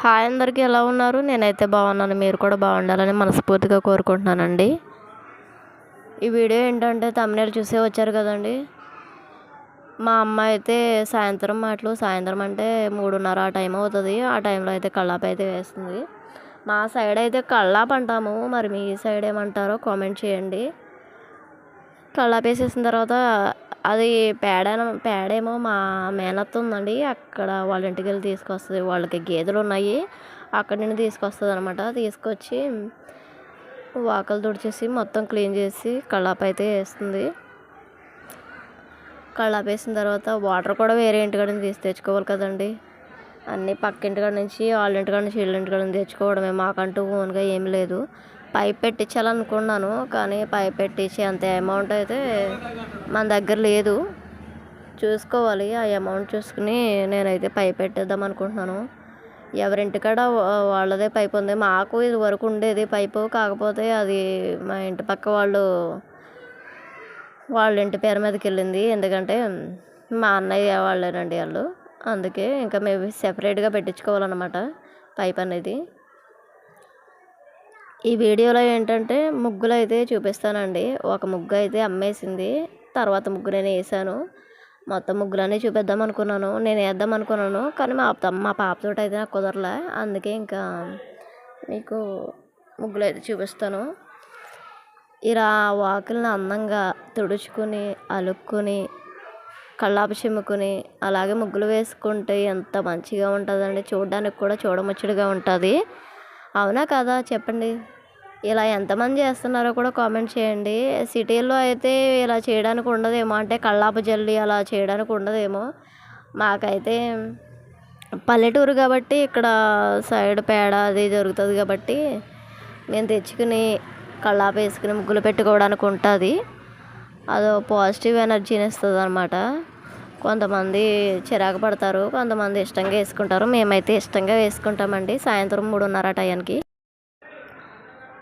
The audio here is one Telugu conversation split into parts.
హాయ్ అందరికీ ఎలా ఉన్నారు? నేనైతే బాగున్నాను. మీరు కూడా బాగుండాలని మనస్ఫూర్తిగా కోరుకుంటున్నానండి. ఈ వీడియో ఏంటంటే తమ్మునేలు చూసే వచ్చారు కదండి. మా అమ్మ అయితే సాయంత్రం అంటే 3:30 ఆ టైం అవుతుంది. ఆ టైంలో అయితే కల్లాపు అయితే వేస్తుంది. మా సైడ్ అయితే కల్లాపు అంటాము, మరి మీ సైడ్ ఏమంటారో కామెంట్ చేయండి. కల్లాపు వేసేసిన తర్వాత అది పేడేమో మా మేనత్త ఉందండి, అక్కడ వాళ్ళ ఇంటికి వెళ్ళి తీసుకొస్తుంది. వాళ్ళకి గేదెలు ఉన్నాయి, అక్కడి నుండి తీసుకొస్తుంది అనమాట. తీసుకొచ్చి వాకలు తుడిచేసి మొత్తం క్లీన్ చేసి కల్లాపు అయితే వేస్తుంది. కల్లాపు వేసిన తర్వాత వాటర్ కూడా వేరే ఇంటికాడ నుంచి తెచ్చుకోవాలి కదండి. అన్నీ పక్క ఇంటికాడ నుంచి వాళ్ళ ఇంటికాడ నుంచి వీళ్ళ ఇంటికాడ నుంచి తెచ్చుకోవడమే, మాకంటూ ఓన్గా ఏమి లేదు. పైప్ పెట్టించాలనుకున్నాను, కానీ పైప్ పెట్టించి అంత అమౌంట్ అయితే మన దగ్గర లేదు. చూసుకోవాలి, ఆ అమౌంట్ చూసుకుని నేనైతే పైప్ పెట్టేద్దాం అనుకుంటున్నాను. ఎవరింటికాడ వాళ్ళదే పైప్ ఉంది. మాకు ఇది వరకు ఉండేది పైపు, కాకపోతే అది మా ఇంటి పక్క వాళ్ళ ఇంటి పేరు మీదకి వెళ్ళింది. ఎందుకంటే మా అన్నయ్య వాళ్ళేనండి వాళ్ళు, అందుకే ఇంకా మేము సెపరేట్గా పెట్టించుకోవాలన్నమాట పైప్ అనేది. ఈ వీడియోలో ఏంటంటే ముగ్గులు అయితే చూపిస్తానండి. ఒక ముగ్గు అయితే అమ్మేసింది, తర్వాత ముగ్గు నేను వేసాను. మొత్తం ముగ్గులన్నీ చూపిద్దాం అనుకున్నాను, నేను వేద్దాం అనుకున్నాను, కానీ మా పాపతో అయితే నాకు కుదరలే. అందుకే ఇంకా మీకు ముగ్గులు అయితే చూపిస్తాను. ఇలా వాకిల్ని అందంగా తుడుచుకుని అలుక్కుని కల్లాపు చిమ్ముకుని అలాగే ముగ్గులు వేసుకుంటే ఎంత మంచిగా ఉంటుందండి. చూడడానికి కూడా చూడముచ్చటగా ఉంటుంది. అవునా కదా చెప్పండి. ఇలా ఎంతమంది చేస్తున్నారో కూడా కామెంట్ చేయండి. సిటీల్లో అయితే ఇలా చేయడానికి ఉండదేమో, అంటే కల్లాపు జల్లి అలా చేయడానికి ఉండదేమో. మాకైతే పల్లెటూరు కాబట్టి ఇక్కడ సైడ్ పేడ అది జరుగుతుంది కాబట్టి మేము తెచ్చుకుని కల్లాపు వేసుకుని ముగ్గులు పెట్టుకోవడానికి ఉంటుంది. అదో పాజిటివ్ ఎనర్జీని ఇస్తుంది అనమాట. కొంతమంది చిరాకు పడతారు, కొంతమంది ఇష్టంగా వేసుకుంటారు. మేమైతే ఇష్టంగా వేసుకుంటామండి. సాయంత్రం 3:30 టైంకి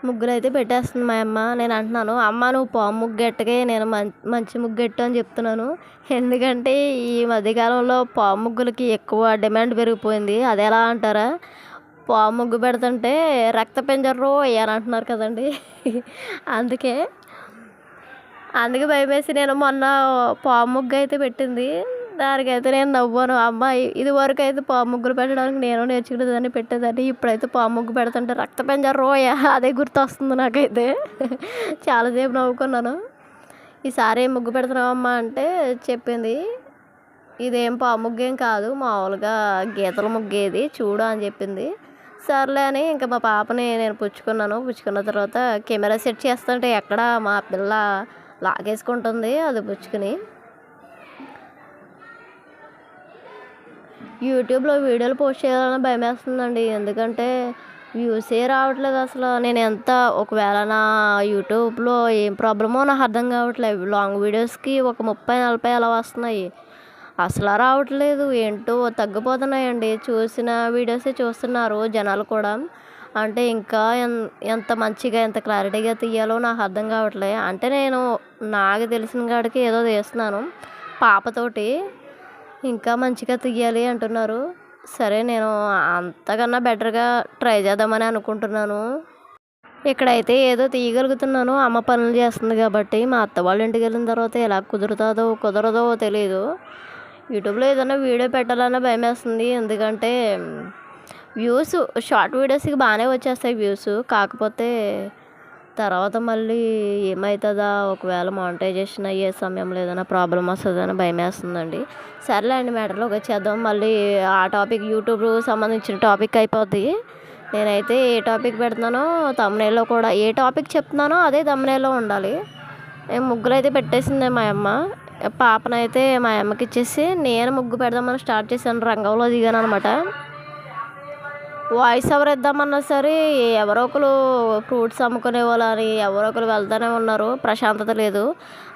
ముగ్గులు అయితే పెట్టేస్తుంది మా అమ్మ. నేను అంటున్నాను, అమ్మ నువ్వు పాము ముగ్గెట్టకే, నేను మంచి ముగ్గెట్టు అని చెప్తున్నాను. ఎందుకంటే ఈ మధ్యకాలంలో పాము ముగ్గులకి ఎక్కువ డిమాండ్ పెరిగిపోయింది. అది ఎలా అంటారా, పాము ముగ్గు పెడుతుంటే రక్త పింజర్రో అని అంటున్నారు కదండి. అందుకే భయమేసి నేను మొన్న పాము ముగ్గు అయితే పెట్టింది. దానికైతే నేను నవ్వాను. అమ్మాయి ఇది వరకు అయితే పాము ముగ్గులు పెట్టడానికి నేను నేర్చుకునేదాన్ని, పెట్టేదాన్ని. ఇప్పుడైతే పాము ముగ్గు పెడుతుంటే రక్త పెంజర్ రోయ అదే గుర్తొస్తుంది నాకైతే. చాలాసేపు నవ్వుకున్నాను. ఈసారి ఏం ముగ్గు పెడుతున్నావమ్మా అంటే చెప్పింది, ఇదేం పాము ముగ్గేం కాదు, మామూలుగా గీతల ముగ్గేది చూడు అని చెప్పింది. సర్లే అని ఇంకా మా పాపని నేను పుచ్చుకున్న తర్వాత కెమెరా సెట్ చేస్తుంటే ఎక్కడ మా పిల్ల లాగేసుకుంటుంది అది పుచ్చుకుని. యూట్యూబ్లో వీడియోలు పోస్ట్ చేయాలని భయం వేస్తుందండి, ఎందుకంటే వ్యూసే రావట్లేదు అసలు. నేను ఒకవేళ నా యూట్యూబ్లో ఏం ప్రాబ్లమో నాకు అర్థం కావట్లేదు. లాంగ్ వీడియోస్కి ఒక 30-40 అలా వస్తున్నాయి, అసలు రావట్లేదు. ఏంటో తగ్గిపోతున్నాయండి. చూసిన వీడియోసే చూస్తున్నారు జనాలు కూడా. అంటే ఇంకా ఎంత మంచిగా ఎంత క్లారిటీగా తీయాలో నాకు అర్థం కావట్లేదు. అంటే నేను నాకు తెలిసిన కాడికి ఏదో తీస్తున్నాను పాపతోటి, ఇంకా మంచిగా తీయాలి అంటున్నారు. సరే నేను అంతకన్నా బెటర్గా ట్రై చేద్దామని అనుకుంటున్నాను. ఇక్కడైతే ఏదో తీయగలుగుతున్నాను, అమ్మ పనులు చేస్తుంది కాబట్టి. మా అత్త వాళ్ళ ఇంటికి వెళ్ళిన తర్వాత ఎలా కుదరదో తెలియదు. యూట్యూబ్లో ఏదైనా వీడియో పెట్టాలన్నా భయం వేస్తుంది, ఎందుకంటే షార్ట్ వీడియోస్కి బాగానే వచ్చేస్తాయి వ్యూస్. కాకపోతే తర్వాత మళ్ళీ ఏమవుతుందా, ఒకవేళ మానిటైజేషన్ అయ్యే సమయంలో ఏదైనా ప్రాబ్లం వస్తుందని భయం వేస్తుందండి. సర్లే అండి, మ్యాటర్లోకి వచ్చేద్దాం. మళ్ళీ ఆ టాపిక్ యూట్యూబ్ సంబంధించిన టాపిక్ అయిపోద్ది. నేనైతే ఏ టాపిక్ పెడుతున్నానో తమ్మునేల్లో కూడా, ఏ టాపిక్ చెప్తున్నానో అదే తమ్మునేల్లో ఉండాలి. ముగ్గులు అయితే పెట్టేసింది మా అమ్మ. పాపనైతే మా అమ్మకి ఇచ్చేసి నేను ముగ్గు పెడదామని స్టార్ట్ చేశాను, రంగంలో దిగాను అనమాట. వాయిస్ ఓవర్ ఇద్దామన్నా సరే ఎవరో ఒకరు ఫ్రూట్స్ అమ్ముకునే వాళ్ళని ఎవరో ఒకరు వెళ్తూనే ఉన్నారు, ప్రశాంతత లేదు.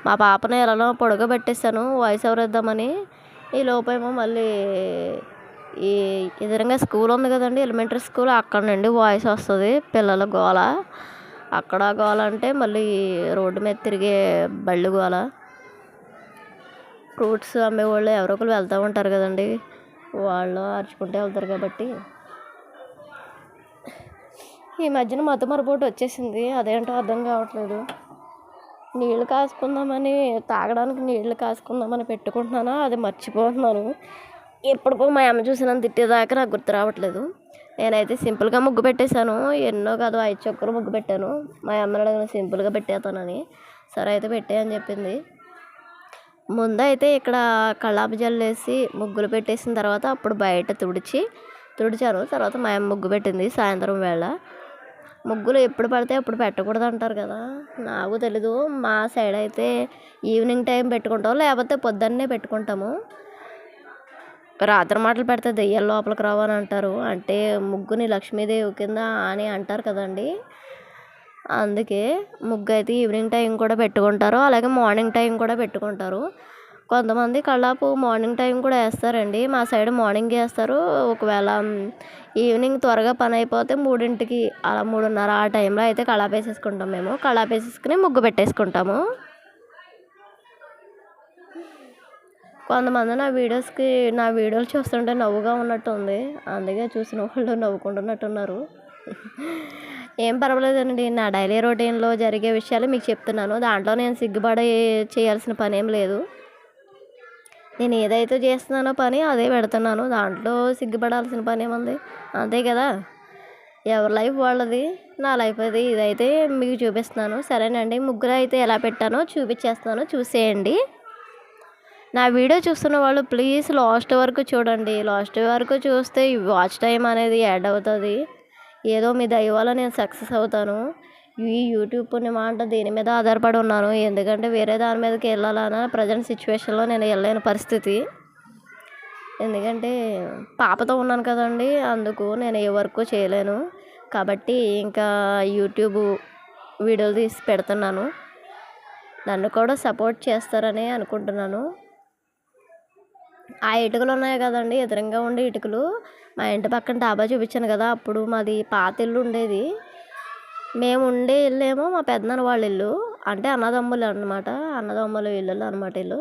మా పాపని ఎలానో పడుకోబెట్టేశాను వాయిస్ ఓవర్ ఇద్దామని. ఈ లోపేమో మళ్ళీ ఈ ఎదురుగా స్కూల్ ఉంది కదండి, ఎలిమెంటరీ స్కూల్, అక్కడ నుండి వాయిస్ వస్తుంది పిల్లల గోల. అక్కడ గోల అంటే మళ్ళీ రోడ్డు మీద తిరిగే బళ్ళు గోల. ఫ్రూట్స్ అమ్మేవాళ్ళు ఎవరో ఒకరు వెళ్తూ ఉంటారు కదండి, వాళ్ళు అరుచుకుంటే వెళ్తారు కాబట్టి ఈ మధ్యన మతమరపోటు వచ్చేసింది, అదేంటో అర్థం కావట్లేదు. నీళ్ళు కాసుకుందామని, తాగడానికి నీళ్ళు కాసుకుందామని పెట్టుకుంటున్నాను, అది మర్చిపోతున్నాను. ఎప్పటికో మా అమ్మ చూసి నన్ను తిట్టేదాకా నాకు గుర్తు రావట్లేదు. నేనైతే సింపుల్గా ముగ్గు పెట్టేశాను, ఎన్నో కాదు 5 చుక్కలు ముగ్గు పెట్టాను. మా అమ్మని అడిగిన సింపుల్గా పెట్టేస్తానని, సరే అయితే పెట్టే అని చెప్పింది. ముందైతే ఇక్కడ కళ్ళాపి జల్లేసి ముగ్గులు పెట్టేసిన తర్వాత అప్పుడు బయట తుడిచాను. తర్వాత మా అమ్మ ముగ్గు పెట్టింది సాయంత్రం వేళ. ముగ్గులు ఎప్పుడు పడితే అప్పుడు పెట్టకూడదు అంటారు కదా, నాకు తెలీదు. మా సైడ్ అయితే ఈవినింగ్ టైం పెట్టుకుంటాం, లేకపోతే పొద్దున్నే పెట్టుకుంటాము. రాత్రి మాటలు పెడితే దెయ్యాలు లోపలికి రావు అని అంటారు, అంటే ముగ్గుని లక్ష్మీదేవి కింద అని అంటారు కదండి. అందుకే ముగ్గు అయితే ఈవినింగ్ టైం కూడా పెట్టుకుంటారు, అలాగే మార్నింగ్ టైం కూడా పెట్టుకుంటారు. కొంతమంది కళ్ళాపు మార్నింగ్ టైం కూడా వేస్తారండి. మా సైడ్ మార్నింగ్ వేస్తారు. ఒకవేళ ఈవినింగ్ త్వరగా పని అయిపోతే 3ంటికి అలా 3:30 ఆ టైంలో అయితే కళ్ళాపు వేసేసుకుంటాం. మేము కళ్ళాపు వేసేసుకుని ముగ్గు పెట్టేసుకుంటాము. కొంతమంది నా వీడియోలు చూస్తుంటే నవ్వుగా ఉన్నట్టు ఉంది, అందుకే చూసిన వాళ్ళు నవ్వుకుంటున్నట్టున్నారు. ఏం పర్వాలేదండి, నా డైలీ రొటీన్లో జరిగే విషయాలు మీకు చెప్తున్నాను. దాంట్లో నేను సిగ్గుపడి చేయాల్సిన పని ఏం లేదు. నేను ఏదైతే చేస్తున్నానో పని అదే పెడుతున్నాను, దాంట్లో సిగ్గుపడాల్సిన పని ఏముంది, అంతే కదా. ఎవరి లైఫ్ వాళ్ళది, నా లైఫ్ అది. ఇదైతే మీకు చూపిస్తున్నాను, సరేనండి. ముగ్గురు అయితే ఎలా పెట్టానో చూపించేస్తున్నాను, చూసేయండి. నా వీడియో చూస్తున్న వాళ్ళు ప్లీజ్ లాస్ట్ వరకు చూడండి. లాస్ట్ వరకు చూస్తే వాచ్ టైం అనేది యాడ్ అవుతుంది. ఏదో మీ దయ వల్ల నేను సక్సెస్ అవుతాను. ఈ యూట్యూబ్ పుణ్యమా అంటే దీని మీద ఆధారపడి ఉన్నాను, ఎందుకంటే వేరే దాని మీదకి వెళ్ళాలన్న ప్రజెంట్ సిచ్యువేషన్లో నేను వెళ్ళలేని పరిస్థితి. ఎందుకంటే పాపతో ఉన్నాను కదండి, అందుకు నేను ఏ వర్క్ చేయలేను. కాబట్టి ఇంకా యూట్యూబ్ వీడియోలు తీసి పెడుతున్నాను. నన్ను కూడా సపోర్ట్ చేస్తారని అనుకుంటున్నాను. ఆ ఇటుకలు ఉన్నాయి కదండి, ఎదురుగా ఉండే ఇటుకలు, మా ఇంటి పక్కన డాబా చూపించాను కదా, అప్పుడు మాది పాత ఇల్లు ఉండేది. మేము ఉండే ఇల్లు ఏమో మా పెద్దనాన్న వాళ్ళ ఇల్లు, అంటే అన్నదమ్ములు అనమాట, అన్నదమ్ముల ఇల్లు అనమాట ఇల్లు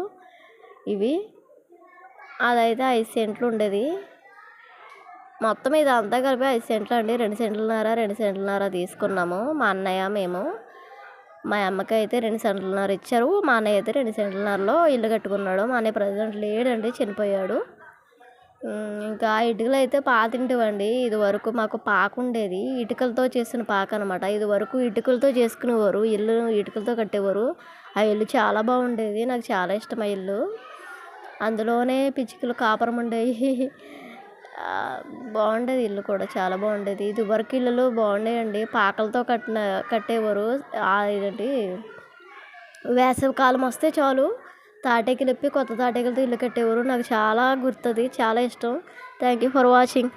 ఇవి. అదైతే 5 సెంట్లు ఉండేది. మొత్తం ఇది అంతా కలిపి 5 సెంట్లు అండి. 2 సెంట్లన్నర తీసుకున్నాము మా అన్నయ్య మేము. మా అమ్మకి అయితే 2 సెంట్లన్నర ఇచ్చారు, మా అన్నయ్య అయితే 2 సెంట్లన్నరలో ఇల్లు కట్టుకున్నాడు. మా అన్నయ్య ప్రజెంట్ లేడండి, చనిపోయాడు. ఇంకా ఇటుకలు అయితే పాతింటివండి. ఇది వరకు మాకు పాక ఉండేది, ఇటుకలతో చేసిన పాక అనమాట. ఇది వరకు ఇటుకలతో చేసుకునేవారు, ఇల్లు ఇటుకలతో కట్టేవారు. ఆ ఇల్లు చాలా బాగుండేది, నాకు చాలా ఇష్టం ఆ ఇల్లు. అందులోనే పిచ్చుకలు కాపురం ఉండేవి. బాగుండేది ఇల్లు కూడా, చాలా బాగుండేది. ఇది వరకు ఇల్లులు బాగుండేయండి, పాకలతో కట్టేవారు. ఇదేంటి వేసవి కాలం వస్తే చాలు తాటేకులు ఇప్పి కొత్త తాటేకులతో ఇల్లు కట్టేవారు. నాకు చాలా గుర్తుంది, చాలా ఇష్టం. Thank you for watching.